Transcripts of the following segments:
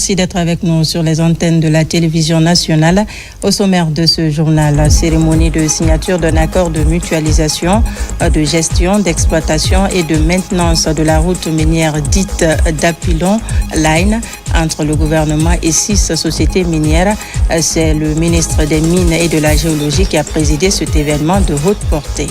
Merci d'être avec nous sur les antennes de la télévision nationale. Au sommaire de ce journal, la cérémonie de signature d'un accord de mutualisation, de gestion, d'exploitation et de maintenance de la route minière dite d'Apilon Line entre le gouvernement et 6 sociétés minières. C'est le ministre des Mines et de la Géologie qui a présidé cet événement de haute portée.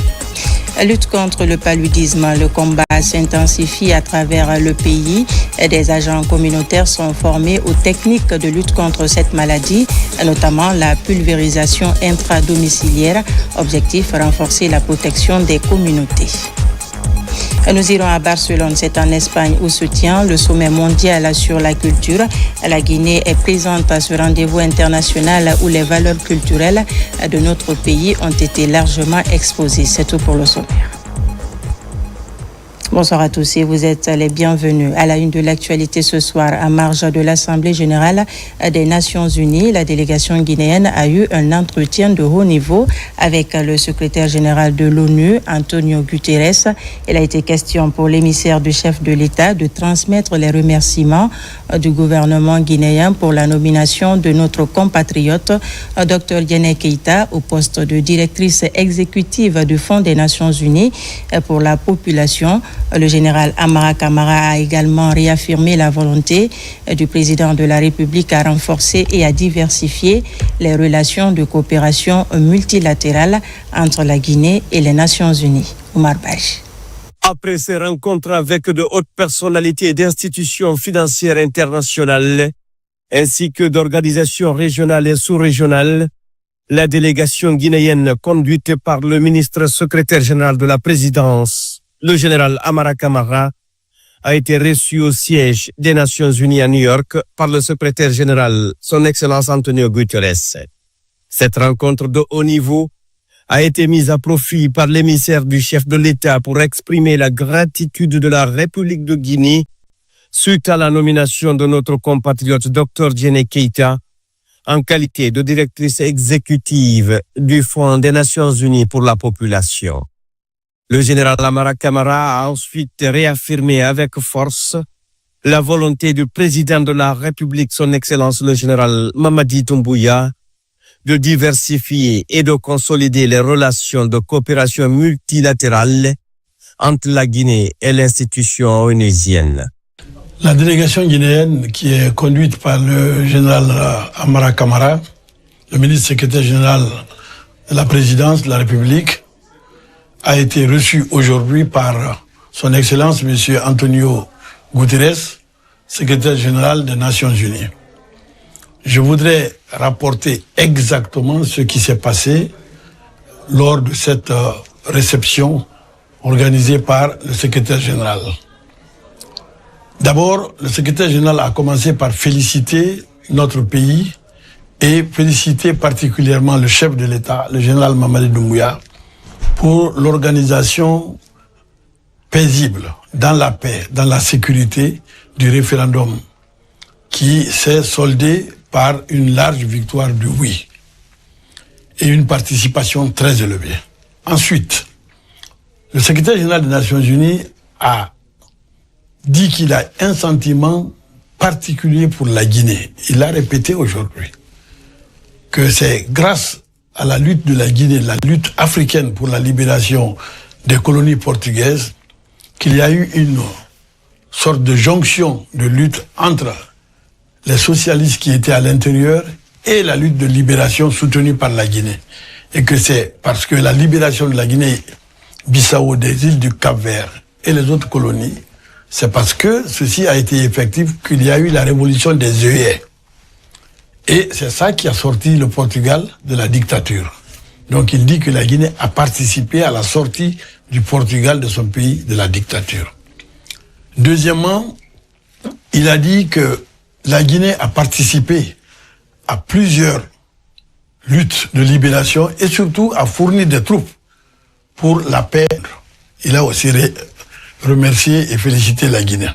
La lutte contre le paludisme, le combat s'intensifie à travers le pays. Des agents communautaires sont formés aux techniques de lutte contre cette maladie, notamment la pulvérisation intradomiciliaire. Objectif, renforcer la protection des communautés. Nous irons à Barcelone, c'est en Espagne où se tient le sommet mondial sur la culture. La Guinée est présente à ce rendez-vous international où les valeurs culturelles de notre pays ont été largement exposées. C'est tout pour le sommaire. Bonsoir à tous et vous êtes les bienvenus. À la une de l'actualité ce soir, à marge de l'Assemblée générale des Nations unies, la délégation guinéenne a eu un entretien de haut niveau avec le secrétaire général de l'ONU, Antonio Guterres. Il a été question pour l'émissaire du chef de l'État de transmettre les remerciements du gouvernement guinéen pour la nomination de notre compatriote, Dr Diéné Keïta, au poste de directrice exécutive du Fonds des Nations unies pour la population. Le général Amara Camara a également réaffirmé la volonté du président de la République à renforcer et à diversifier les relations de coopération multilatérale entre la Guinée et les Nations unies. Oumar Baj. Après ces rencontres avec de hautes personnalités d'institutions financières internationales, ainsi que d'organisations régionales et sous-régionales, la délégation guinéenne conduite par le ministre secrétaire général de la présidence, le général Amara Camara, a été reçu au siège des Nations unies à New York par le secrétaire général, son Excellence Antonio Guterres. Cette rencontre de haut niveau a été mise à profit par l'émissaire du chef de l'État pour exprimer la gratitude de la République de Guinée suite à la nomination de notre compatriote Dr Diéné Keïta en qualité de directrice exécutive du Fonds des Nations unies pour la population. Le général Amara Camara a ensuite réaffirmé avec force la volonté du président de la République, son Excellence le général Mamadi Doumbouya, de diversifier et de consolider les relations de coopération multilatérale entre la Guinée et l'institution onusienne. La délégation guinéenne, qui est conduite par le général Amara Camara, le ministre secrétaire général de la présidence de la République, a été reçue aujourd'hui par son Excellence M. Antonio Guterres, secrétaire général des Nations unies. Je voudrais rapporter exactement ce qui s'est passé lors de cette réception organisée par le secrétaire général. D'abord, le secrétaire général a commencé par féliciter notre pays et féliciter particulièrement le chef de l'État, le général Mamadi Doumbouya, pour l'organisation paisible, dans la paix, dans la sécurité du référendum qui s'est soldé par une large victoire du oui et une participation très élevée. Ensuite, le secrétaire général des Nations unies a dit qu'il a un sentiment particulier pour la Guinée. Il l'a répété aujourd'hui, que c'est grâce à la lutte de la Guinée, la lutte africaine pour la libération des colonies portugaises, qu'il y a eu une sorte de jonction de lutte entre les socialistes qui étaient à l'intérieur et la lutte de libération soutenue par la Guinée. Et que c'est parce que la libération de la Guinée-Bissau, des îles du Cap-Vert et les autres colonies, c'est parce que ceci a été effectif qu'il y a eu la révolution des œillets. Et c'est ça qui a sorti le Portugal de la dictature. Donc il dit que la Guinée a participé à la sortie du Portugal de son pays de la dictature. Deuxièmement, il a dit que la Guinée a participé à plusieurs luttes de libération et surtout a fourni des troupes pour la paix. Il a aussi remercié et félicité la Guinée.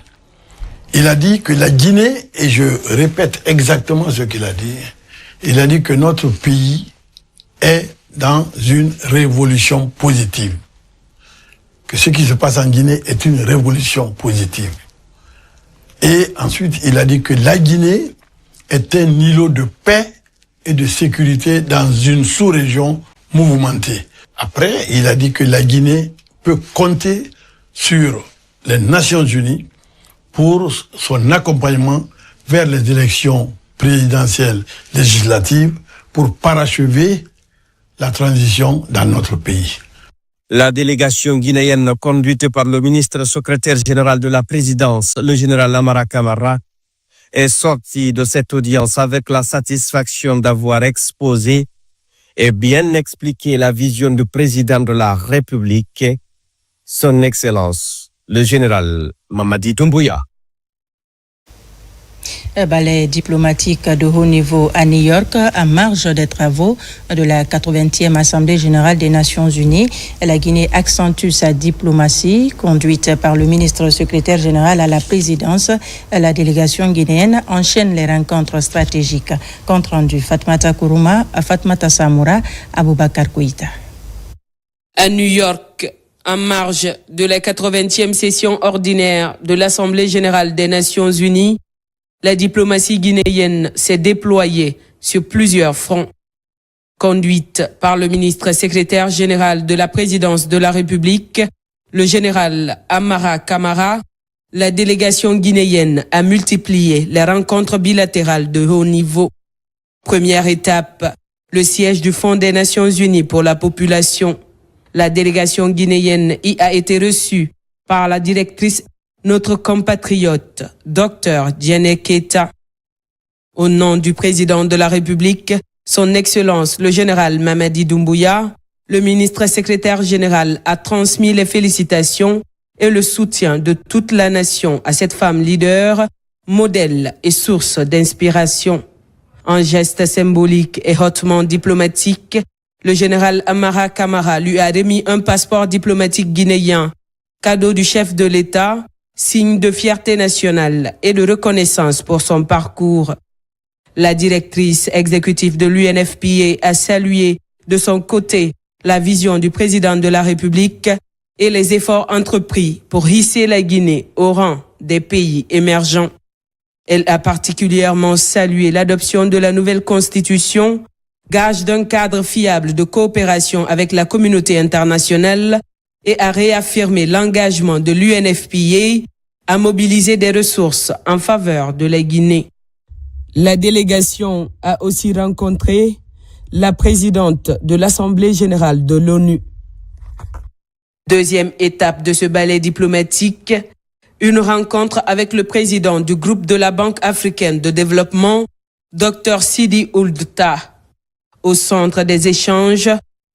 Il a dit que la Guinée, et je répète exactement ce qu'il a dit, il a dit que notre pays est dans une révolution positive. Que ce qui se passe en Guinée est une révolution positive. Et ensuite, il a dit que la Guinée est un îlot de paix et de sécurité dans une sous-région mouvementée. Après, il a dit que la Guinée peut compter sur les Nations Unies pour son accompagnement vers les élections présidentielles législatives pour parachever la transition dans notre pays. La délégation guinéenne conduite par le ministre secrétaire général de la présidence, le général Amara Camara, est sortie de cette audience avec la satisfaction d'avoir exposé et bien expliqué la vision du président de la République, son Excellence, le général Mamadi Doumbouya. Ballet diplomatique de haut niveau à New York, en marge des travaux de la 80e Assemblée générale des Nations unies. La Guinée accentue sa diplomatie, conduite par le ministre secrétaire général à la présidence. La délégation guinéenne enchaîne les rencontres stratégiques. Compte rendu Fatmata Kourouma, Fatmata Samoura, Aboubakar Kouita. À New York, en marge de la 80e session ordinaire de l'Assemblée générale des Nations unies, la diplomatie guinéenne s'est déployée sur plusieurs fronts. Conduite par le ministre secrétaire général de la présidence de la République, le général Amara Camara, la délégation guinéenne a multiplié les rencontres bilatérales de haut niveau. Première étape, le siège du Fonds des Nations unies pour la population. La délégation guinéenne y a été reçue par la directrice, notre compatriote, Dr Diéné Keita. Au nom du président de la République, son Excellence le général Mamadi Doumbouya, le ministre secrétaire général a transmis les félicitations et le soutien de toute la nation à cette femme leader, modèle et source d'inspiration. En geste symbolique et hautement diplomatique, le général Amara Camara lui a remis un passeport diplomatique guinéen, cadeau du chef de l'État, signe de fierté nationale et de reconnaissance pour son parcours. La directrice exécutive de l'UNFPA a salué de son côté la vision du président de la République et les efforts entrepris pour hisser la Guinée au rang des pays émergents. Elle a particulièrement salué l'adoption de la nouvelle constitution, gage d'un cadre fiable de coopération avec la communauté internationale, et a réaffirmé l'engagement de l'UNFPA à mobiliser des ressources en faveur de la Guinée. La délégation a aussi rencontré la présidente de l'Assemblée générale de l'ONU. Deuxième étape de ce ballet diplomatique, une rencontre avec le président du groupe de la Banque africaine de développement, Dr Sidi Ould Tah. Au centre des échanges,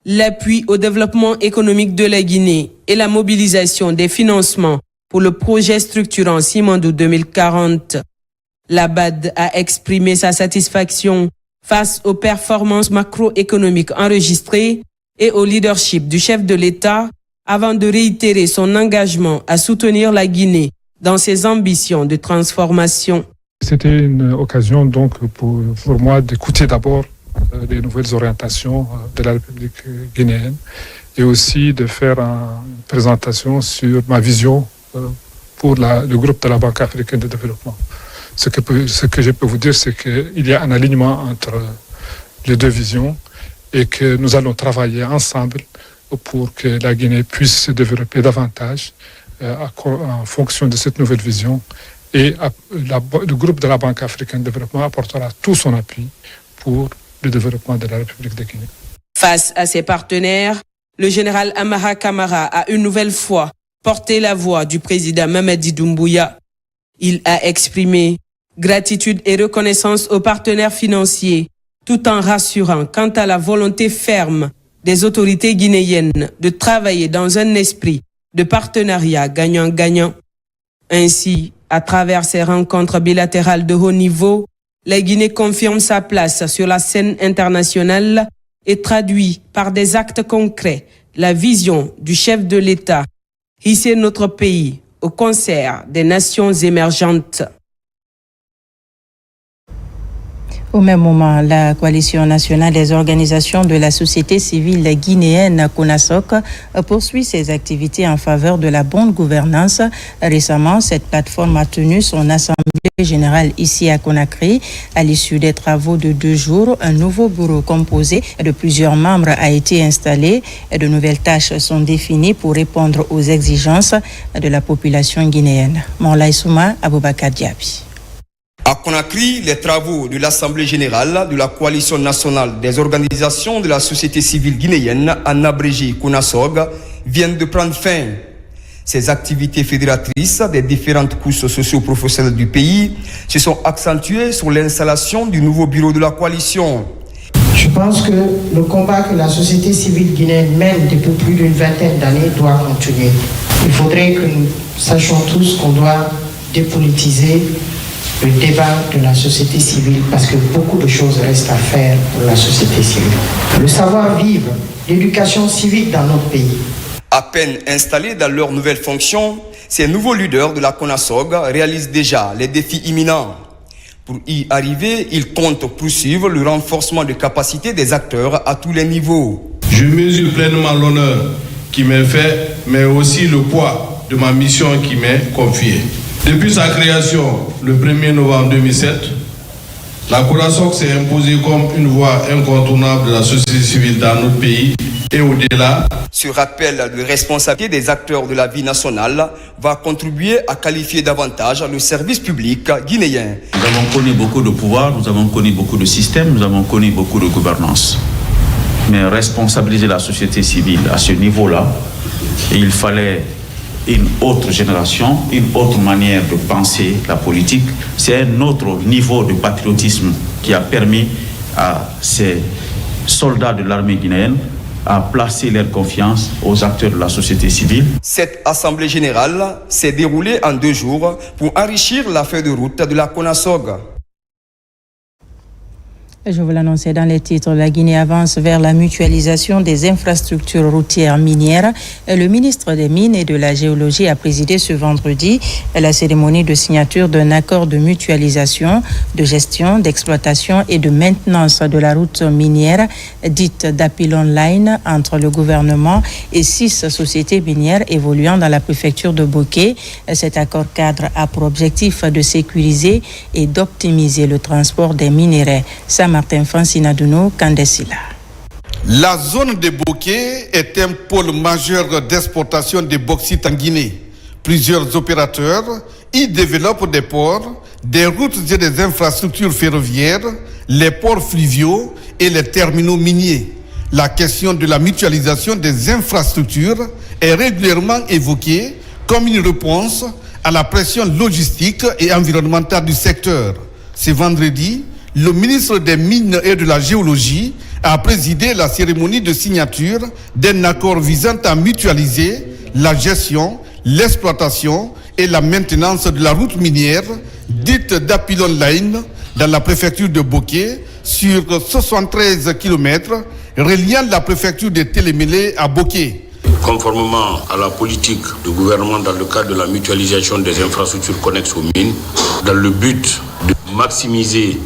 l'appui au développement économique de la Guinée et la mobilisation des financements pour le projet structurant Simandou 2040. La BAD a exprimé sa satisfaction face aux performances macroéconomiques enregistrées et au leadership du chef de l'État avant de réitérer son engagement à soutenir la Guinée dans ses ambitions de transformation. C'était une occasion donc pour moi d'écouter d'abord les nouvelles orientations de la République guinéenne et aussi de faire une présentation sur ma vision pour le groupe de la Banque africaine de développement. Ce que je peux vous dire, c'est qu'il y a un alignement entre les deux visions et que nous allons travailler ensemble pour que la Guinée puisse se développer davantage en fonction de cette nouvelle vision. Et le groupe de la Banque africaine de développement apportera tout son appui pour le développement de la République de Guinée. Face à ses partenaires, le général Amara Camara a une nouvelle fois porté la voix du président Mamadi Doumbouya. Il a exprimé gratitude et reconnaissance aux partenaires financiers, tout en rassurant quant à la volonté ferme des autorités guinéennes de travailler dans un esprit de partenariat gagnant-gagnant. Ainsi, à travers ces rencontres bilatérales de haut niveau, la Guinée confirme sa place sur la scène internationale et traduit par des actes concrets la vision du chef de l'État, hisser notre pays au concert des nations émergentes. Au même moment, la coalition nationale des organisations de la société civile guinéenne, CONASOC, poursuit ses activités en faveur de la bonne gouvernance. Récemment, cette plateforme a tenu son assemblée générale ici à Conakry. À l'issue des travaux de 2 jours, un nouveau bureau composé de plusieurs membres a été installé. De nouvelles tâches sont définies pour répondre aux exigences de la population guinéenne. Morlaï Souma, Aboubakar Diaby. À Conakry, les travaux de l'Assemblée générale de la coalition nationale des organisations de la société civile guinéenne, en abrégé CONASOG, viennent de prendre fin. Ces activités fédératrices des différentes couches socio-professionnelles du pays se sont accentuées sur l'installation du nouveau bureau de la coalition. Je pense que le combat que la société civile guinéenne mène depuis plus d'une vingtaine d'années doit continuer. Il faudrait que nous sachions tous qu'on doit dépolitiser le débat de la société civile parce que beaucoup de choses restent à faire pour la société civile. Le savoir-vivre, l'éducation civique dans notre pays. À peine installés dans leurs nouvelles fonctions, ces nouveaux leaders de la CONASOG réalisent déjà les défis imminents. Pour y arriver, ils comptent poursuivre le renforcement des capacités des acteurs à tous les niveaux. Je mesure pleinement l'honneur qui m'est fait, mais aussi le poids de ma mission qui m'est confiée. Depuis sa création le 1er novembre 2007, la CONASOG s'est imposée comme une voie incontournable de la société civile dans notre pays et au-delà. Ce rappel de responsabilité des acteurs de la vie nationale va contribuer à qualifier davantage le service public guinéen. Nous avons connu beaucoup de pouvoir, nous avons connu beaucoup de systèmes, nous avons connu beaucoup de gouvernance. Mais responsabiliser la société civile à ce niveau-là, il fallait une autre génération, une autre manière de penser la politique. C'est un autre niveau de patriotisme qui a permis à ces soldats de l'armée guinéenne à placer leur confiance aux acteurs de la société civile. Cette assemblée générale s'est déroulée en 2 jours pour enrichir la feuille de route de la CONASOG. Je vous l'annonçais dans les titres, la Guinée avance vers la mutualisation des infrastructures routières minières. Le ministre des Mines et de la Géologie a présidé ce vendredi la cérémonie de signature d'un accord de mutualisation, de gestion, d'exploitation et de maintenance de la route minière dite d'Apilon Line entre le gouvernement et 6 sociétés minières évoluant dans la préfecture de Boké. Cet accord cadre a pour objectif de sécuriser et d'optimiser le transport des minéraux. Martin Francina Duno, Kandesila. La zone de Boké est un pôle majeur d'exportation de bauxite en Guinée. Plusieurs opérateurs y développent des ports, des routes et des infrastructures ferroviaires, les ports fluviaux et les terminaux miniers. La question de la mutualisation des infrastructures est régulièrement évoquée comme une réponse à la pression logistique et environnementale du secteur. Ce vendredi, le ministre des Mines et de la Géologie a présidé la cérémonie de signature d'un accord visant à mutualiser la gestion, l'exploitation et la maintenance de la route minière dite d'Apilon Line dans la préfecture de Boké sur 73 km reliant la préfecture de Télémélé à Boké. Conformément à la politique du gouvernement dans le cadre de la mutualisation des infrastructures connexes aux mines, dans le but de maximiser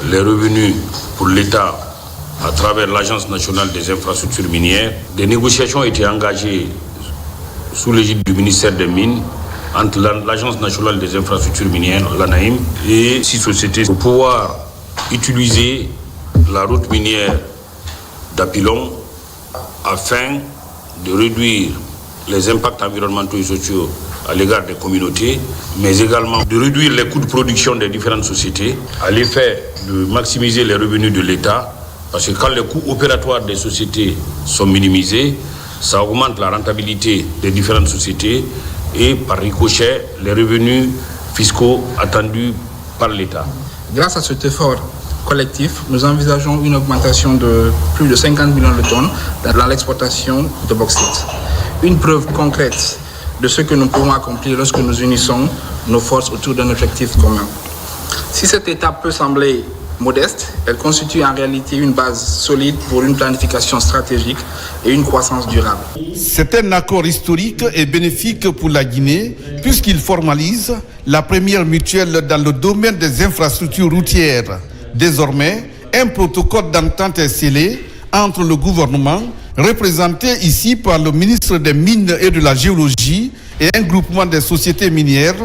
les revenus pour l'État à travers l'Agence nationale des infrastructures minières, des négociations ont été engagées sous l'égide du ministère des Mines entre l'Agence nationale des infrastructures minières, l'ANAIM, et 6 sociétés pour pouvoir utiliser la route minière d'Apilon afin de réduire les impacts environnementaux et sociaux à l'égard des communautés, mais également de réduire les coûts de production des différentes sociétés à l'effet de maximiser les revenus de l'État, parce que quand les coûts opératoires des sociétés sont minimisés, ça augmente la rentabilité des différentes sociétés et par ricochet les revenus fiscaux attendus par l'État. Grâce à cet effort collectif, nous envisageons une augmentation de plus de 50 millions de tonnes dans l'exploitation de bauxite. Une preuve concrète de ce que nous pouvons accomplir lorsque nous unissons nos forces autour d'un objectif commun. Si cette étape peut sembler modeste, elle constitue en réalité une base solide pour une planification stratégique et une croissance durable. C'est un accord historique et bénéfique pour la Guinée puisqu'il formalise la première mutuelle dans le domaine des infrastructures routières. Désormais, un protocole d'entente est scellé entre le gouvernement, représenté ici par le ministre des Mines et de la Géologie, et un groupement des sociétés minières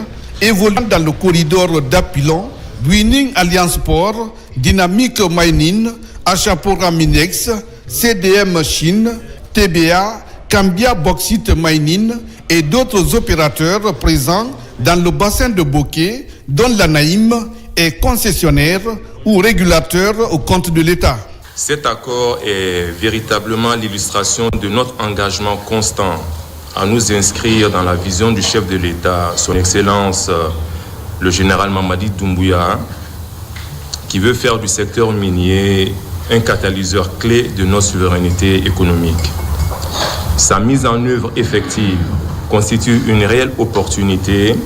évoluant dans le corridor d'Apilon, Winning Alliance Port, Dynamic Mining, Achapora Minex, CDM Chine, TBA, Cambia Bauxite Mining et d'autres opérateurs présents dans le bassin de Boké, dont l'ANAIM est concessionnaire ou régulateur au compte de l'État. Cet accord est véritablement l'illustration de notre engagement constant à nous inscrire dans la vision du chef de l'État, son Excellence le général Mamadi Doumbouya, qui veut faire du secteur minier un catalyseur clé de notre souveraineté économique. Sa mise en œuvre effective constitue une réelle opportunité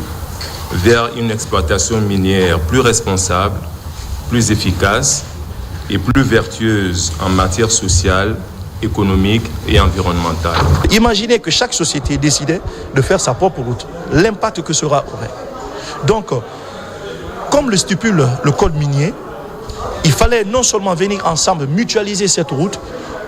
vers une exploitation minière plus responsable, plus efficace et plus vertueuse en matière sociale, économique et environnementale. Imaginez que chaque société décidait de faire sa propre route. L'impact que cela aurait. Donc, comme le stipule le code minier, il fallait non seulement venir ensemble mutualiser cette route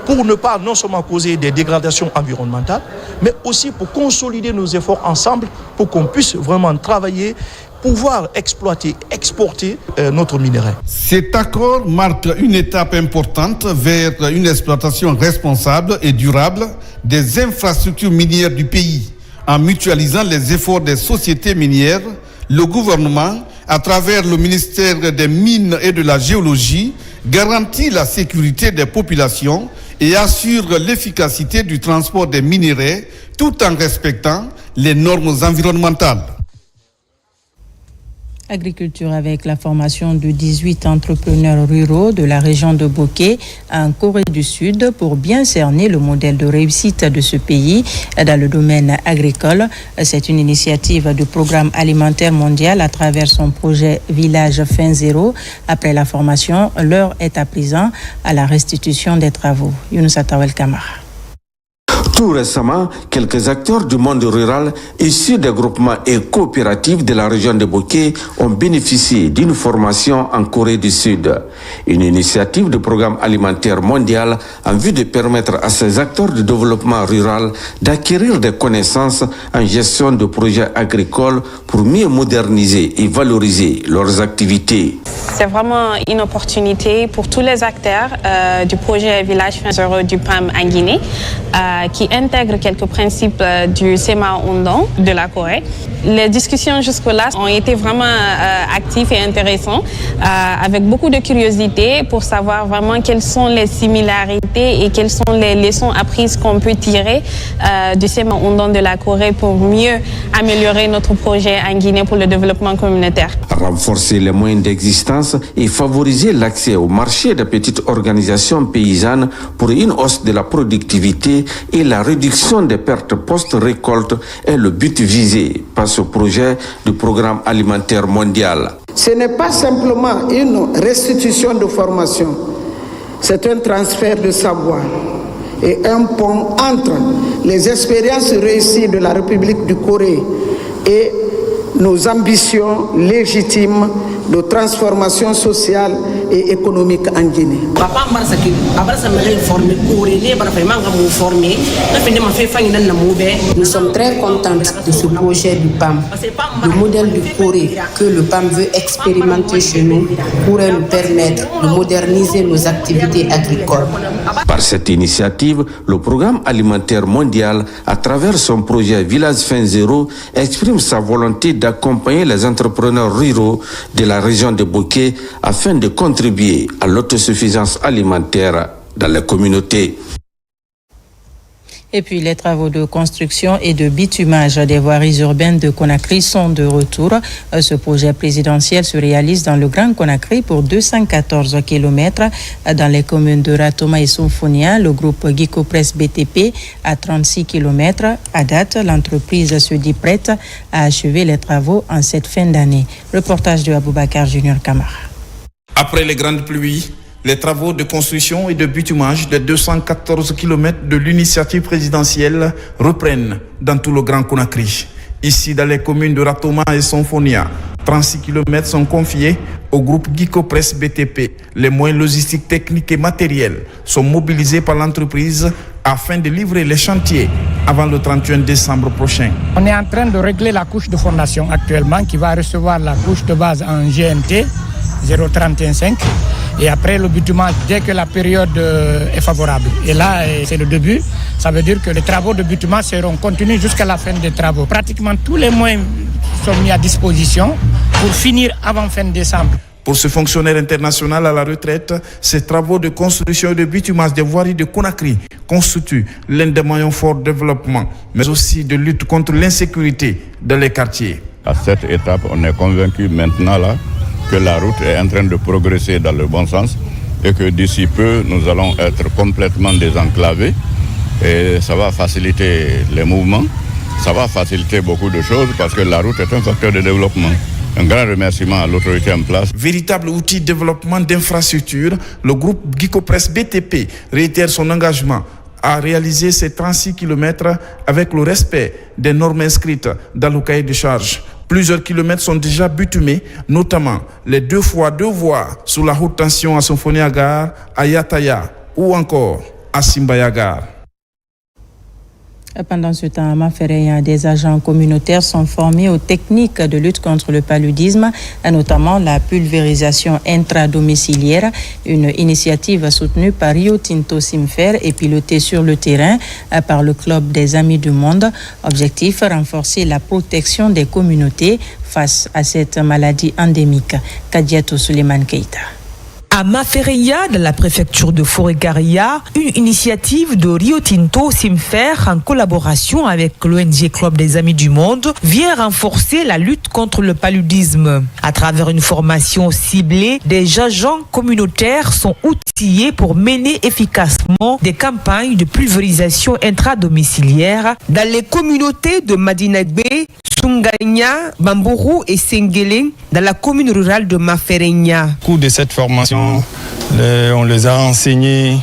pour ne pas non seulement causer des dégradations environnementales, mais aussi pour consolider nos efforts ensemble pour qu'on puisse vraiment travailler, pouvoir exploiter, exporter notre minerai. Cet accord marque une étape importante vers une exploitation responsable et durable des infrastructures minières du pays. En mutualisant les efforts des sociétés minières, le gouvernement, à travers le ministère des Mines et de la Géologie, garantit la sécurité des populations et assure l'efficacité du transport des minerais tout en respectant les normes environnementales. Agriculture avec la formation de 18 entrepreneurs ruraux de la région de Boké en Corée du Sud pour bien cerner le modèle de réussite de ce pays dans le domaine agricole. C'est une initiative du Programme alimentaire mondial à travers son projet Village Fin Zéro. Après la formation, l'heure est à présent à la restitution des travaux. Younousa Tawel Kamara. Tout récemment, quelques acteurs du monde rural issus des groupements et coopératives de la région de Boké ont bénéficié d'une formation en Corée du Sud. Une initiative du Programme alimentaire mondial en vue de permettre à ces acteurs de développement rural d'acquérir des connaissances en gestion de projets agricoles pour mieux moderniser et valoriser leurs activités. C'est vraiment une opportunité pour tous les acteurs du projet Village Fin Zéro du PAM en Guinée qui intègre quelques principes du SEMA Ondon de la Corée. Les discussions jusque-là ont été vraiment actives et intéressantes, avec beaucoup de curiosité pour savoir vraiment quelles sont les similarités et quelles sont les leçons apprises qu'on peut tirer du SEMA Ondon de la Corée pour mieux améliorer notre projet en Guinée pour le développement communautaire. Renforcer les moyens d'existence et favoriser l'accès au marché des petites organisations paysannes pour une hausse de la productivité et la réduction des pertes post-récolte est le but visé par ce projet du Programme alimentaire mondial. Ce n'est pas simplement une restitution de formation, c'est un transfert de savoir et un pont entre les expériences réussies de la République du Corée et nos ambitions légitimes de transformation sociale et économique en Guinée. Nous sommes très contentes de ce projet du PAM. Le modèle du Corée que le PAM veut expérimenter chez nous pourrait nous permettre de moderniser nos activités agricoles. Par cette initiative, le Programme alimentaire mondial, à travers son projet Village Fin Zéro, exprime sa volonté d'accompagner les entrepreneurs ruraux de la région de Boké afin de contribuer à l'autosuffisance alimentaire dans les communautés. Et puis les travaux de construction et de bitumage des voiries urbaines de Conakry sont de retour. Ce projet présidentiel se réalise dans le Grand Conakry pour 214 km dans les communes de Ratoma et Somfonia. Le groupe Guicopress BTP à 36 km. À date, l'entreprise se dit prête à achever les travaux en cette fin d'année. Reportage de Aboubakar Junior Kamara. Après les grandes pluies, les travaux de construction et de bitumage de 214 km de l'initiative présidentielle reprennent dans tout le Grand Conakry. Ici, dans les communes de Ratoma et Somfonia, 36 km sont confiés au groupe Gicopress BTP. Les moyens logistiques, techniques et matériels sont mobilisés par l'entreprise afin de livrer les chantiers avant le 31 décembre prochain. On est en train de régler la couche de fondation actuellement qui va recevoir la couche de base en GNT 0,35 et après le bitumage dès que la période est favorable. Et là, c'est le début. Ça veut dire que les travaux de bitumage seront continus jusqu'à la fin des travaux. Pratiquement tous les moyens sont mis à disposition pour finir avant fin décembre. Pour ce fonctionnaire international à la retraite, ces travaux de construction et de bitumage des voiries de Conakry constituent l'un des moyens forts de développement, mais aussi de lutte contre l'insécurité dans les quartiers. À cette étape, on est convaincu maintenant là que la route est en train de progresser dans le bon sens et que d'ici peu, nous allons être complètement désenclavés et ça va faciliter les mouvements, ça va faciliter beaucoup de choses parce que la route est un facteur de développement. Un grand remerciement à l'autorité en place. Véritable outil de développement d'infrastructures, le groupe Gicopress BTP réitère son engagement à réaliser ces 36 km avec le respect des normes inscrites dans le cahier de charges. Plusieurs kilomètres sont déjà bitumés, notamment les 2x2 voies sous la haute tension à Symphoniagar, à Yataya ou encore à Simbayagar. Pendant ce temps, à Mafereya, des agents communautaires sont formés aux techniques de lutte contre le paludisme, notamment la pulvérisation intradomiciliaire, une initiative soutenue par Rio Tinto Simfer et pilotée sur le terrain par le Club des Amis du Monde. Objectif, renforcer la protection des communautés face à cette maladie endémique. Kadiatou Suleiman Keita. À Mafereya, dans la préfecture de Forêt-Garia, une initiative de Rio Tinto Simfer en collaboration avec l'ONG Club des Amis du Monde vient renforcer la lutte contre le paludisme. À travers une formation ciblée, des agents communautaires sont outillés pour mener efficacement des campagnes de pulvérisation intradomiciliaire dans les communautés de Madinagbe, Sunganya, Bambourou et Sengeleng dans la commune rurale de Mafereya. Au cours de cette formation, on les a enseignés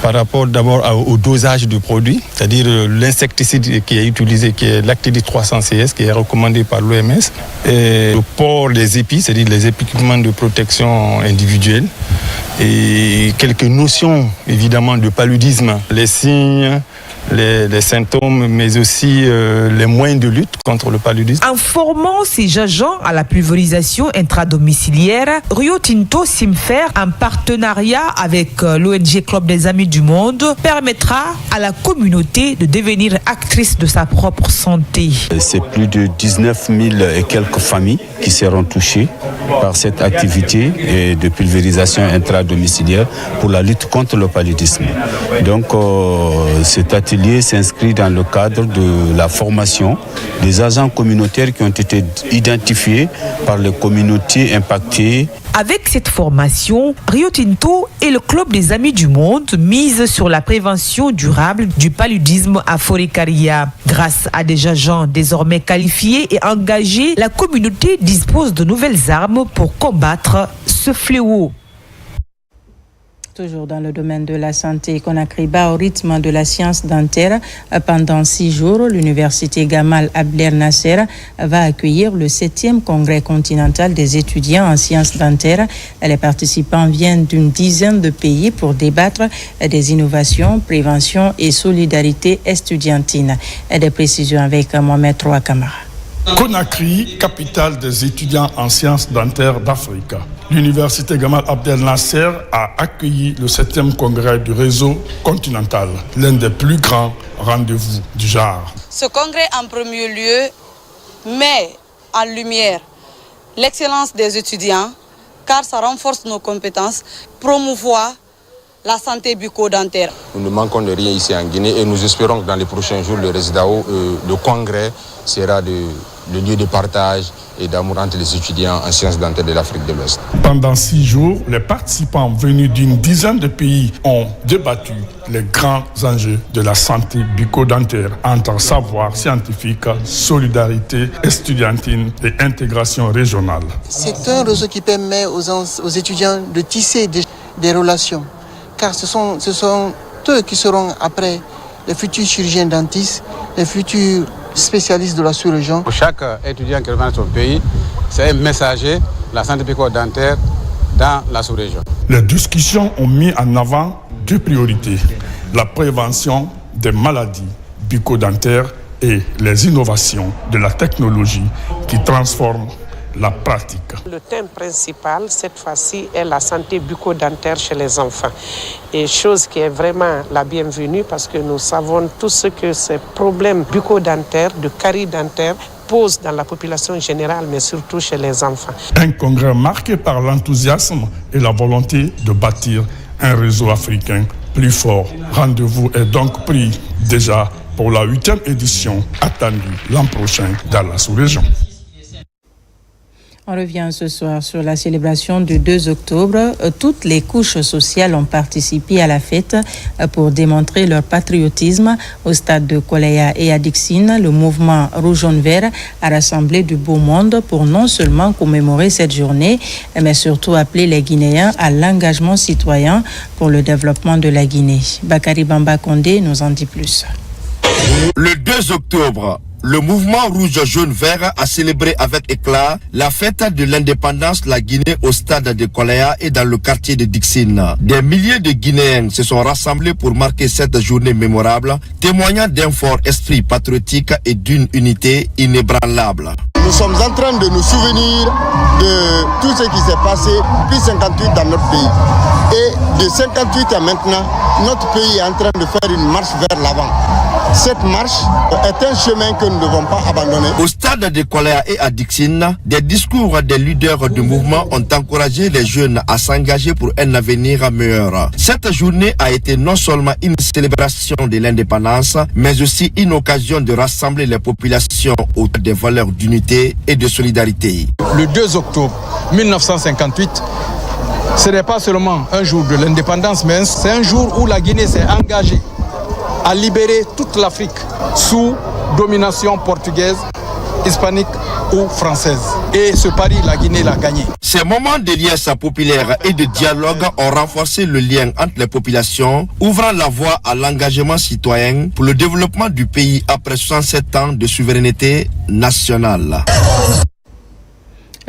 par rapport d'abord au dosage du produit, c'est-à-dire l'insecticide qui est utilisé, qui est l'actidide 300 CS, qui est recommandé par l'OMS, et le port des épis, c'est-à-dire les équipements de protection individuelle, et quelques notions évidemment de paludisme, les signes, les symptômes, mais aussi les moyens de lutte contre le paludisme. En formant ces agents à la pulvérisation intradomiciliaire, Rio Tinto Simfer, en partenariat avec l'ONG Club des Amis du Monde, permettra à la communauté de devenir actrice de sa propre santé. C'est plus de 19 000 et quelques familles qui seront touchées par cette activité de pulvérisation intradomiciliaire pour la lutte contre le paludisme. Donc, cet atelier s'inscrit dans le cadre de la formation des agents communautaires qui ont été identifiés par les communautés impactées. Avec cette formation, Rio Tinto et le Club des Amis du Monde misent sur la prévention durable du paludisme à Forêt-Garia. Grâce à des agents désormais qualifiés et engagés, la communauté dispose de nouvelles armes pour combattre ce fléau. Toujours dans le domaine de la santé, Conakry bat au rythme de la science dentaire. Pendant 6 jours, l'université Gamal Abdel Nasser va accueillir le 7e congrès continental des étudiants en sciences dentaires. Les participants viennent d'une dizaine de pays pour débattre des innovations, prévention et solidarité estudiantine. Des précisions avec Mohamed Roa Kamara. Conakry, capitale des étudiants en sciences dentaires d'Afrique. L'université Gamal Abdel Nasser a accueilli le 7e congrès du réseau continental, l'un des plus grands rendez-vous du genre. Ce congrès, en premier lieu, met en lumière l'excellence des étudiants, car ça renforce nos compétences, promouvoir la santé bucco-dentaire. Nous ne manquons de rien ici en Guinée et nous espérons que dans les prochains jours, le congrès sera le lieu de partage et d'amour entre les étudiants en sciences dentaires de l'Afrique de l'Ouest. Pendant 6 jours, les participants venus d'une dizaine de pays ont débattu les grands enjeux de la santé bucco-dentaire entre savoir scientifique, solidarité estudiantine et intégration régionale. C'est un réseau qui permet aux étudiants de tisser des relations, car ce sont eux qui seront après les futurs chirurgiens dentistes, les futurs spécialistes de la sous-région. Pour chaque étudiant qui revient à son pays, c'est un messager de la santé bucco-dentaire dans la sous-région. Les discussions ont mis en avant deux priorités, la prévention des maladies bucco-dentaires et les innovations de la technologie qui transforment la pratique. Le thème principal, cette fois-ci, est la santé bucco-dentaire chez les enfants. Et chose qui est vraiment la bienvenue parce que nous savons tous ce que ces problèmes bucco-dentaires, de caries dentaires, posent dans la population générale, mais surtout chez les enfants. Un congrès marqué par l'enthousiasme et la volonté de bâtir un réseau africain plus fort. Rendez-vous est donc pris déjà pour la 8e édition attendue l'an prochain dans la sous-région. On revient ce soir sur la célébration du 2 octobre. Toutes les couches sociales ont participé à la fête pour démontrer leur patriotisme. Au stade de Kolaya et à Dixine, le mouvement Rouge-Jaune-Vert a rassemblé du beau monde pour non seulement commémorer cette journée, mais surtout appeler les Guinéens à l'engagement citoyen pour le développement de la Guinée. Bakary Bamba Condé nous en dit plus. Le 2 octobre, le mouvement Rouge-Jaune-Vert a célébré avec éclat la fête de l'indépendance de la Guinée au stade de Kolaya et dans le quartier de Dixine. Des milliers de Guinéens se sont rassemblés pour marquer cette journée mémorable, témoignant d'un fort esprit patriotique et d'une unité inébranlable. Nous sommes en train de nous souvenir de tout ce qui s'est passé depuis 58 dans notre pays. Et de 58 à maintenant, notre pays est en train de faire une marche vers l'avant. Cette marche est un chemin que nous ne devons pas abandonner. Au stade de Kolaya et à Dixine, des discours des leaders du mouvement ont encouragé les jeunes à s'engager pour un avenir meilleur. Cette journée a été non seulement une célébration de l'indépendance, mais aussi une occasion de rassembler les populations autour des valeurs d'unité et de solidarité. Le 2 octobre 1958, ce n'est pas seulement un jour de l'indépendance, mais c'est un jour où la Guinée s'est engagée à libérer toute l'Afrique sous domination portugaise, hispanique ou française. Et ce pari, la Guinée l'a gagné. Ces moments de liesse populaire et de dialogue ont renforcé le lien entre les populations, ouvrant la voie à l'engagement citoyen pour le développement du pays après 67 ans de souveraineté nationale.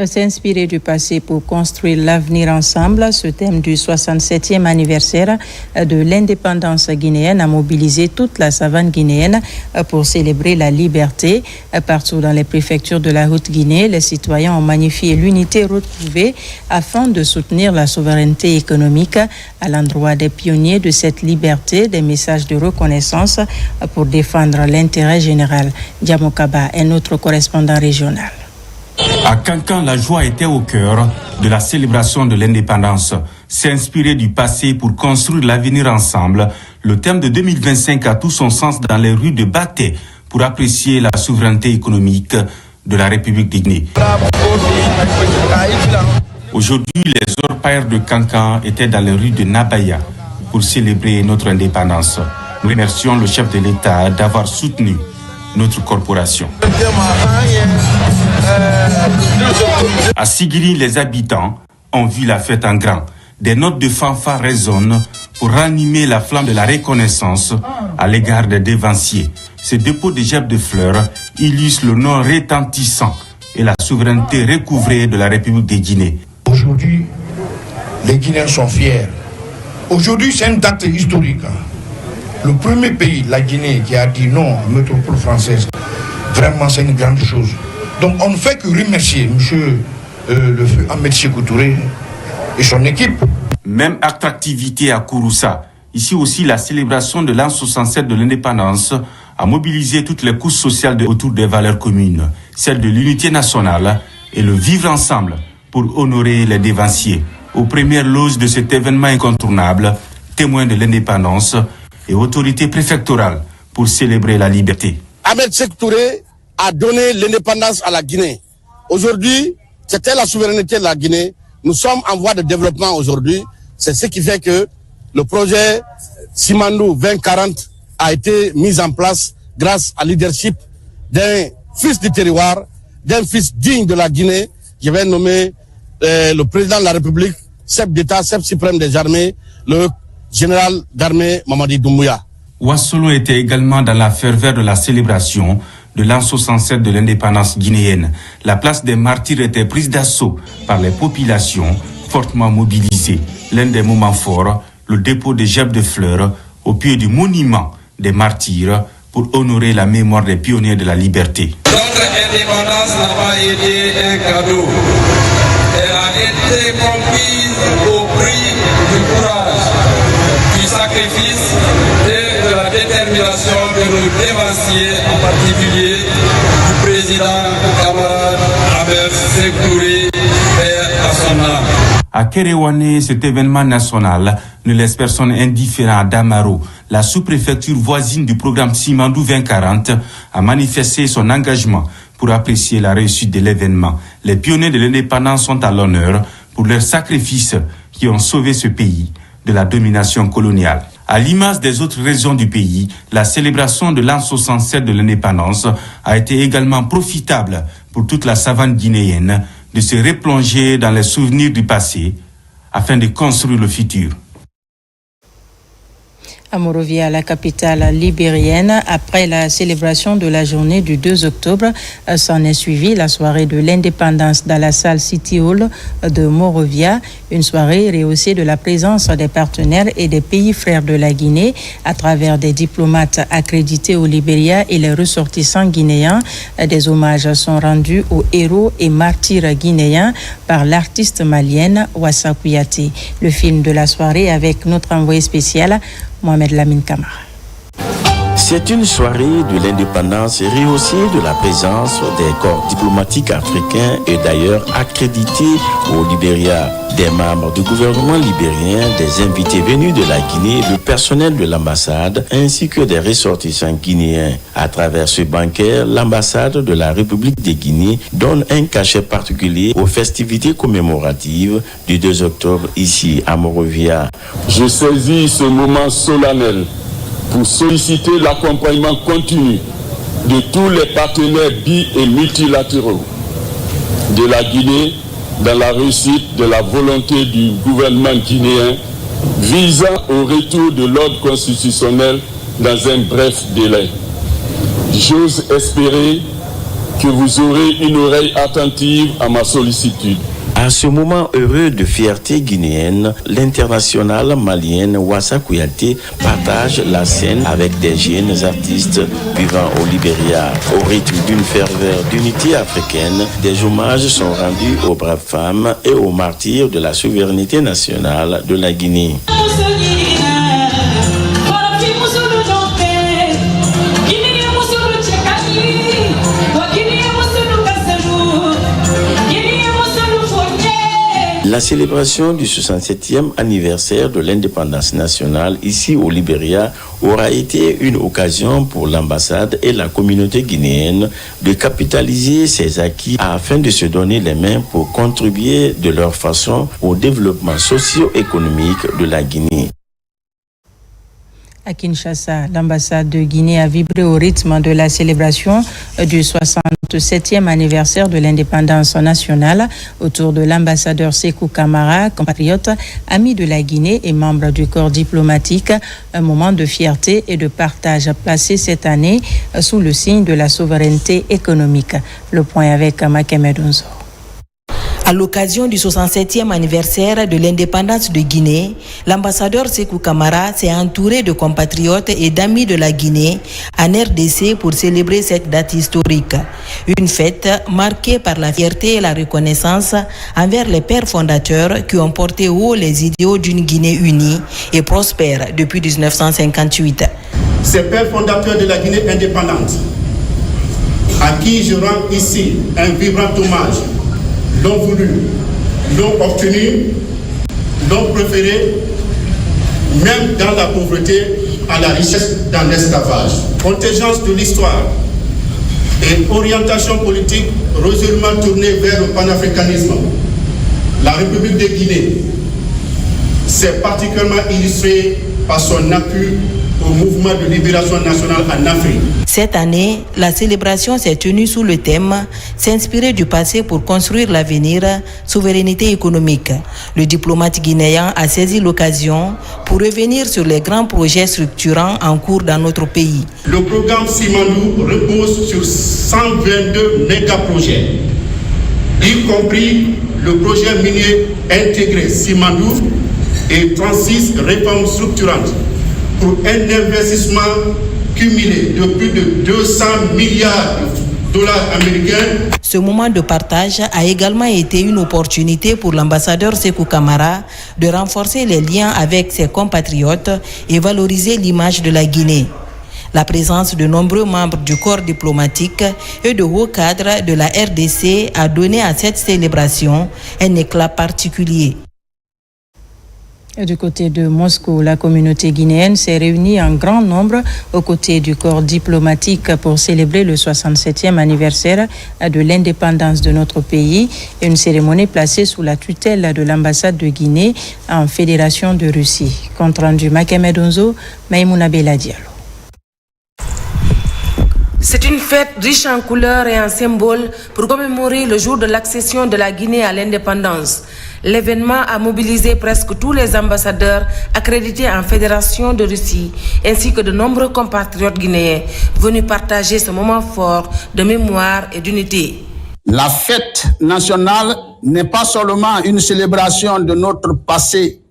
S'inspirer du passé pour construire l'avenir ensemble, ce thème du 67e anniversaire de l'indépendance guinéenne a mobilisé toute la savane guinéenne pour célébrer la liberté. Partout dans les préfectures de la Haute-Guinée, les citoyens ont magnifié l'unité retrouvée afin de soutenir la souveraineté économique à l'endroit des pionniers de cette liberté, des messages de reconnaissance pour défendre l'intérêt général. Diamokaba est notre correspondant régional. À Kankan, la joie était au cœur de la célébration de l'indépendance. S'inspirer du passé pour construire l'avenir ensemble, le thème de 2025 a tout son sens dans les rues de Baté pour apprécier la souveraineté économique de la République de Guinée. Aujourd'hui, les orpailleurs de Kankan étaient dans les rues de Nabaya pour célébrer notre indépendance. Nous remercions le chef de l'État d'avoir soutenu notre corporation. À Sigiri, les habitants ont vu la fête en grand. Des notes de fanfare résonnent pour ranimer la flamme de la reconnaissance à l'égard des dévanciers. Ce dépôt de gerbes de fleurs illustre le nom retentissant et la souveraineté recouvrée de la République de Guinée. Aujourd'hui, les Guinéens sont fiers. Aujourd'hui, c'est une date historique. Le premier pays, la Guinée, qui a dit non à la métropole française, vraiment c'est une grande chose. Donc on ne fait que remercier M. le feu Ahmed Sékou Touré et son équipe. Même attractivité à Kouroussa. Ici aussi, la célébration de l'an 67 de l'indépendance a mobilisé toutes les couches sociales autour des valeurs communes, celle de l'unité nationale et le vivre ensemble pour honorer les dévanciers. Aux premières loges de cet événement incontournable, témoins de l'indépendance et autorités préfectorales pour célébrer la liberté. Ahmed Sékou Touré a donné l'indépendance à la Guinée. Aujourd'hui, c'était la souveraineté de la Guinée. Nous sommes en voie de développement aujourd'hui. C'est ce qui fait que le projet Simandou 2040 a été mis en place grâce à leadership d'un fils du terroir, d'un fils digne de la Guinée. Je vais nommer le président de la République, chef d'État, chef suprême des armées, le général d'armée Mamadi Doumbouya. Ouassolo était également dans la ferveur de la célébration de l'an 67 de l'indépendance guinéenne. La place des martyrs était prise d'assaut par les populations fortement mobilisées. L'un des moments forts, le dépôt des gerbes de fleurs au pied du monument des martyrs pour honorer la mémoire des pionniers de la liberté. Notre indépendance n'a pas été un cadeau. Elle a été conquise au prix du courage, du sacrifice et de la détermination de nos dévanciers, en particulier du président camarade Abel Sékou Touré, père à son âme. À Kéréouané, cet événement national ne laisse personne indifférent à Damaro. La sous-préfecture voisine du programme Simandou 2040 a manifesté son engagement pour apprécier la réussite de l'événement. Les pionniers de l'indépendance sont à l'honneur pour leurs sacrifices qui ont sauvé ce pays de la domination coloniale. À l'image des autres régions du pays, la célébration de l'an 67 de l'indépendance a été également profitable pour toute la savane guinéenne de se replonger dans les souvenirs du passé afin de construire le futur. À Monrovia, la capitale libérienne, après la célébration de la journée du 2 octobre, s'en est suivie la soirée de l'indépendance dans la salle City Hall de Monrovia, une soirée rehaussée de la présence des partenaires et des pays frères de la Guinée à travers des diplomates accrédités au Libéria et les ressortissants guinéens. Des hommages sont rendus aux héros et martyrs guinéens par l'artiste malienne Wassa Kouyaté. Le film de la soirée avec notre envoyé spécial Mohamed Lamine Kamara. C'est une soirée de l'indépendance rehaussée de la présence des corps diplomatiques africains et d'ailleurs accrédités au Libéria. Des membres du gouvernement libérien, des invités venus de la Guinée, le personnel de l'ambassade ainsi que des ressortissants guinéens. À travers ce banquet, l'ambassade de la République de Guinée donne un cachet particulier aux festivités commémoratives du 2 octobre ici à Monrovia. Je saisis ce moment solennel pour solliciter l'accompagnement continu de tous les partenaires bi- et multilatéraux de la Guinée dans la réussite de la volonté du gouvernement guinéen visant au retour de l'ordre constitutionnel dans un bref délai. J'ose espérer que vous aurez une oreille attentive à ma sollicitude. À ce moment heureux de fierté guinéenne, l'internationale malienne Wassa Kouyaté partage la scène avec des jeunes artistes vivant au Libéria. Au rythme d'une ferveur d'unité africaine, des hommages sont rendus aux braves femmes et aux martyrs de la souveraineté nationale de la Guinée. La célébration du 67e anniversaire de l'indépendance nationale ici au Libéria aura été une occasion pour l'ambassade et la communauté guinéenne de capitaliser ses acquis afin de se donner les mains pour contribuer de leur façon au développement socio-économique de la Guinée. À Kinshasa, l'ambassade de Guinée a vibré au rythme de la célébration du 67e anniversaire de l'indépendance nationale autour de l'ambassadeur Sékou Kamara, compatriote, ami de la Guinée et membre du corps diplomatique. Un moment de fierté et de partage placé cette année sous le signe de la souveraineté économique. Le point avec Makemed Onzo. À l'occasion du 67e anniversaire de l'indépendance de Guinée, l'ambassadeur Sékou Kamara s'est entouré de compatriotes et d'amis de la Guinée en RDC pour célébrer cette date historique. Une fête marquée par la fierté et la reconnaissance envers les pères fondateurs qui ont porté haut les idéaux d'une Guinée unie et prospère depuis 1958. Ces pères fondateurs de la Guinée indépendante, à qui je rends ici un vibrant hommage, l'ont voulu, l'ont obtenu, l'ont préféré, même dans la pauvreté, à la richesse dans l'esclavage. Contingence de l'histoire et orientation politique résolument tournée vers le panafricanisme. La République de Guinée s'est particulièrement illustrée par son appui au mouvement de libération nationale en Afrique. Cette année, la célébration s'est tenue sous le thème « S'inspirer du passé pour construire l'avenir, souveraineté économique ». Le diplomate guinéen a saisi l'occasion pour revenir sur les grands projets structurants en cours dans notre pays. Le programme Simandou repose sur 122 méga-projets, y compris le projet minier intégré Simandou et 36 réformes structurantes pour un investissement cumulé de plus de 200 milliards de dollars américains. Ce moment de partage a également été une opportunité pour l'ambassadeur Sékou Camara de renforcer les liens avec ses compatriotes et valoriser l'image de la Guinée. La présence de nombreux membres du corps diplomatique et de hauts cadres de la RDC a donné à cette célébration un éclat particulier. Du côté de Moscou, la communauté guinéenne s'est réunie en grand nombre aux côtés du corps diplomatique pour célébrer le 67e anniversaire de l'indépendance de notre pays. Une cérémonie placée sous la tutelle de l'ambassade de Guinée en Fédération de Russie. Compte rendu Makemed Onzo, Maïmouna Bella Diallo. C'est une fête riche en couleurs et en symboles pour commémorer le jour de l'accession de la Guinée à l'indépendance. L'événement a mobilisé presque tous les ambassadeurs accrédités en Fédération de Russie, ainsi que de nombreux compatriotes guinéens venus partager ce moment fort de mémoire et d'unité. La fête nationale n'est pas seulement une célébration de notre passé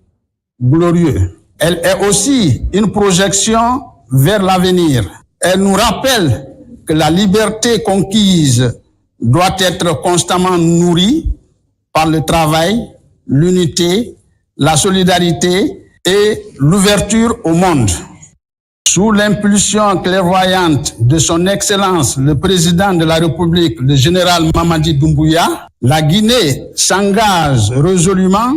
glorieux. Elle est aussi une projection vers l'avenir. Elle nous rappelle que la liberté conquise doit être constamment nourrie par le travail, l'unité, la solidarité et l'ouverture au monde. Sous l'impulsion clairvoyante de son Excellence le Président de la République, le général Mamadi Doumbouya, la Guinée s'engage résolument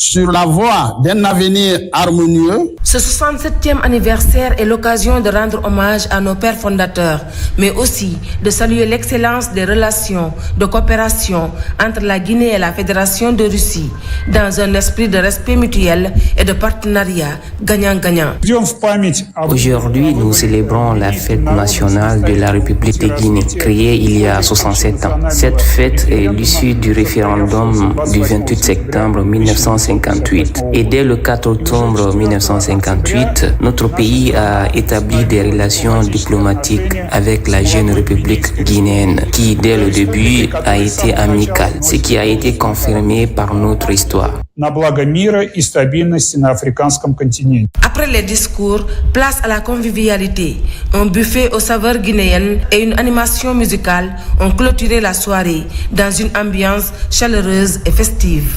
sur la voie d'un avenir harmonieux. Ce 67e anniversaire est l'occasion de rendre hommage à nos pères fondateurs, mais aussi de saluer l'excellence des relations de coopération entre la Guinée et la Fédération de Russie, dans un esprit de respect mutuel et de partenariat gagnant-gagnant. Aujourd'hui, nous célébrons la fête nationale de la République de Guinée, créée il y a 67 ans. Cette fête est l'issue du référendum du 28 septembre 1958. Et dès le 4 octobre 1958, notre pays a établi des relations diplomatiques avec la jeune République guinéenne, qui dès le début a été amicale, ce qui a été confirmé par notre histoire. Après les discours, place à la convivialité. Un buffet aux saveurs guinéennes et une animation musicale ont clôturé la soirée dans une ambiance chaleureuse et festive.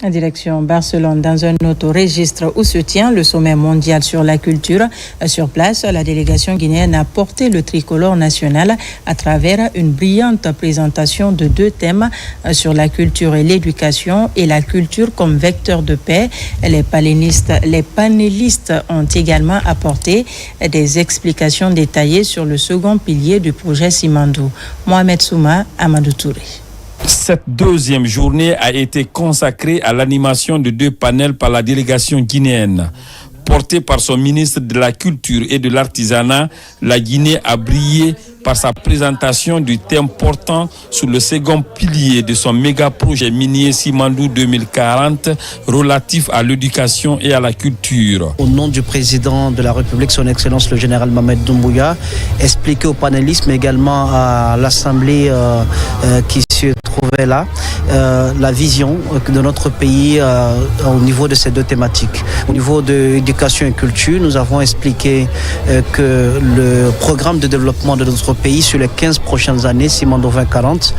En direction Barcelone, dans un autre registre où se tient le sommet mondial sur la culture. Sur place, la délégation guinéenne a porté le tricolore national à travers une brillante présentation de 2 thèmes sur la culture et l'éducation et la culture comme vecteur de paix. Les panélistes ont également apporté des explications détaillées sur le second pilier du projet Simandou. Mohamed Souma, Amadou Touré. Cette deuxième journée a été consacrée à l'animation de 2 panels par la délégation guinéenne. Portée par son ministre de la Culture et de l'Artisanat, la Guinée a brillé par sa présentation du thème portant sur le second pilier de son méga-projet minier Simandou 2040 relatif à l'éducation et à la culture. Au nom du président de la République, son Excellence le général Mamadi Doumbouya, expliquer aux panélistes, mais également à l'Assemblée qui se trouvait là, la vision de notre pays au niveau de ces 2 thématiques. Au niveau de l'éducation et culture, nous avons expliqué que le programme de développement de notre pays sur les 15 prochaines années, Simandou 2040,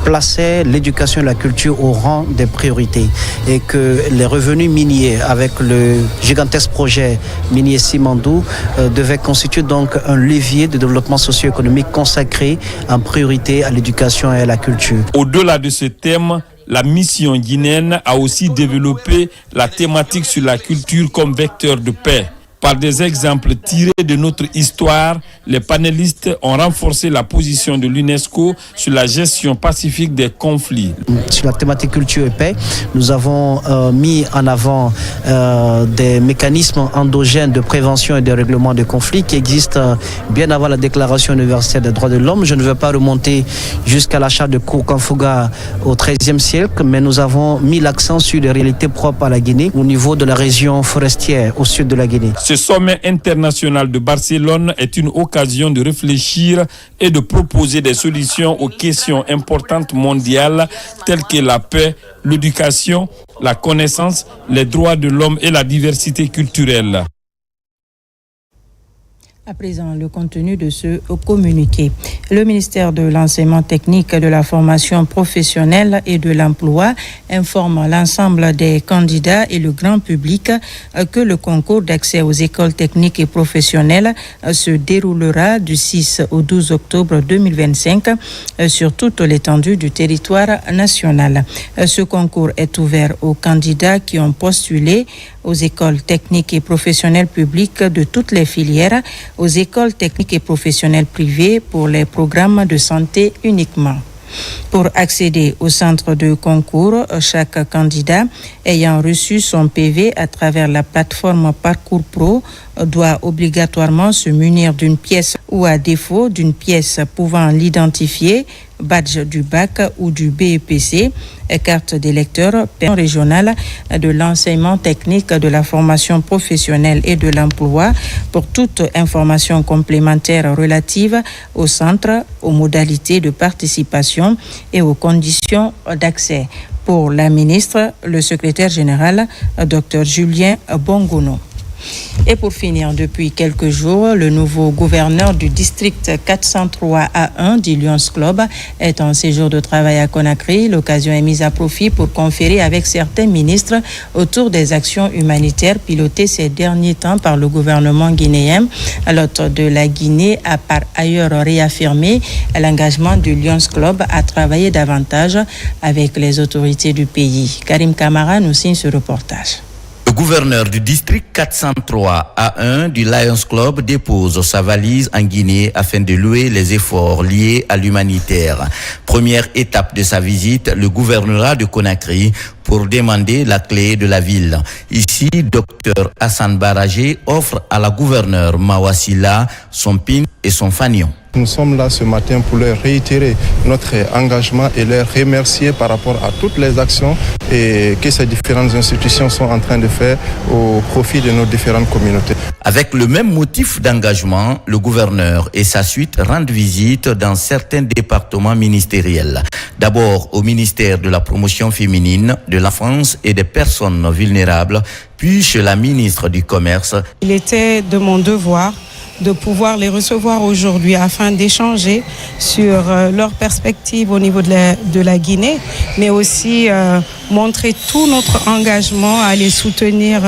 plaçait l'éducation et la culture au rang des priorités et que les revenus miniers avec le gigantesque projet minier Simandou devaient constituer donc un levier de développement socio-économique consacré en priorité à l'éducation et à la culture. Au-delà de ce thème, la mission guinéenne a aussi développé la thématique sur la culture comme vecteur de paix. Par des exemples tirés de notre histoire, les panélistes ont renforcé la position de l'UNESCO sur la gestion pacifique des conflits. Sur la thématique culture et paix, nous avons mis en avant des mécanismes endogènes de prévention et de règlement des conflits qui existent bien avant la Déclaration universelle des droits de l'homme. Je ne veux pas remonter jusqu'à la charte de Kourkanfouga au XIIIe siècle, mais nous avons mis l'accent sur les réalités propres à la Guinée au niveau de la région forestière au sud de la Guinée. Ce sommet international de Barcelone est une occasion de réfléchir et de proposer des solutions aux questions importantes mondiales telles que la paix, l'éducation, la connaissance, les droits de l'homme et la diversité culturelle. À présent, le contenu de ce communiqué. Le ministère de l'Enseignement technique, de la formation professionnelle et de l'emploi informe l'ensemble des candidats et le grand public que le concours d'accès aux écoles techniques et professionnelles se déroulera du 6 au 12 octobre 2025 sur toute l'étendue du territoire national. Ce concours est ouvert aux candidats qui ont postulé aux écoles techniques et professionnelles publiques de toutes les filières, aux écoles techniques et professionnelles privées pour les programmes de santé uniquement. Pour accéder au centre de concours, chaque candidat ayant reçu son PV à travers la plateforme Parcours Pro doit obligatoirement se munir d'une pièce ou à défaut d'une pièce pouvant l'identifier, badge du bac ou du BEPC, carte d'électeur régionale de l'enseignement technique, de la formation professionnelle et de l'emploi pour toute information complémentaire relative au centre, aux modalités de participation et aux conditions d'accès. Pour la ministre, le secrétaire général, Dr Julien Bongono. Et pour finir, depuis quelques jours, le nouveau gouverneur du district 403A1 du Lions Club est en séjour de travail à Conakry. L'occasion est mise à profit pour conférer avec certains ministres autour des actions humanitaires pilotées ces derniers temps par le gouvernement guinéen. L'hôte de la Guinée a par ailleurs réaffirmé l'engagement du Lions Club à travailler davantage avec les autorités du pays. Karim Kamara nous signe ce reportage. Le gouverneur du district 403A1 du Lions Club dépose sa valise en Guinée afin de louer les efforts liés à l'humanitaire. Première étape de sa visite, le gouvernorat de Conakry pour demander la clé de la ville. Ici, Dr Hassan Barajé offre à la gouverneure Mawasila son pin et son fanion. Nous sommes là ce matin pour leur réitérer notre engagement et leur remercier par rapport à toutes les actions et que ces différentes institutions sont en train de faire au profit de nos différentes communautés. Avec le même motif d'engagement, le gouverneur et sa suite rendent visite dans certains départements ministériels. D'abord au ministère de la promotion féminine, de l'enfance et des personnes vulnérables, puis chez la ministre du Commerce. Il était de mon devoir de pouvoir les recevoir aujourd'hui afin d'échanger sur leurs perspectives au niveau de la Guinée, mais aussi montrer tout notre engagement à les soutenir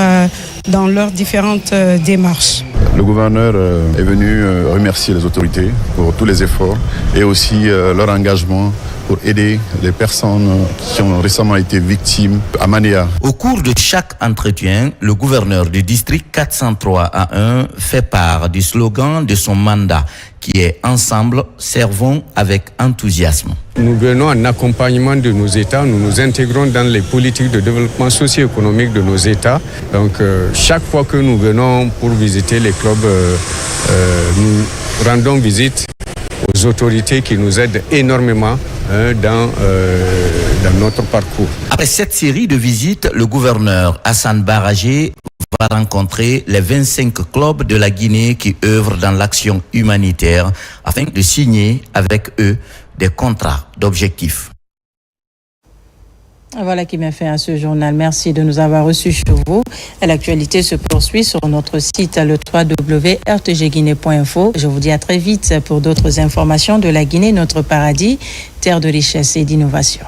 dans leurs différentes démarches. Le gouverneur est venu remercier les autorités pour tous les efforts et aussi leur engagement pour aider les personnes qui ont récemment été victimes à Manéa. Au cours de chaque entretien, le gouverneur du district 403A1 fait part du slogan de son mandat qui est « Ensemble, servons avec enthousiasme ». Nous venons en accompagnement de nos États, nous nous intégrons dans les politiques de développement socio-économique de nos États. Donc chaque fois que nous venons pour visiter les clubs, nous rendons visite aux autorités qui nous aident énormément dans notre parcours. Après cette série de visites, le gouverneur Hassan Barajé va rencontrer les 25 clubs de la Guinée qui œuvrent dans l'action humanitaire afin de signer avec eux des contrats d'objectifs. Voilà qui m'a fait à ce journal. Merci de nous avoir reçus chez vous. L'actualité se poursuit sur notre site le www.rtgguinée.info. Je vous dis à très vite pour d'autres informations de la Guinée, notre paradis, terre de richesse et d'innovation.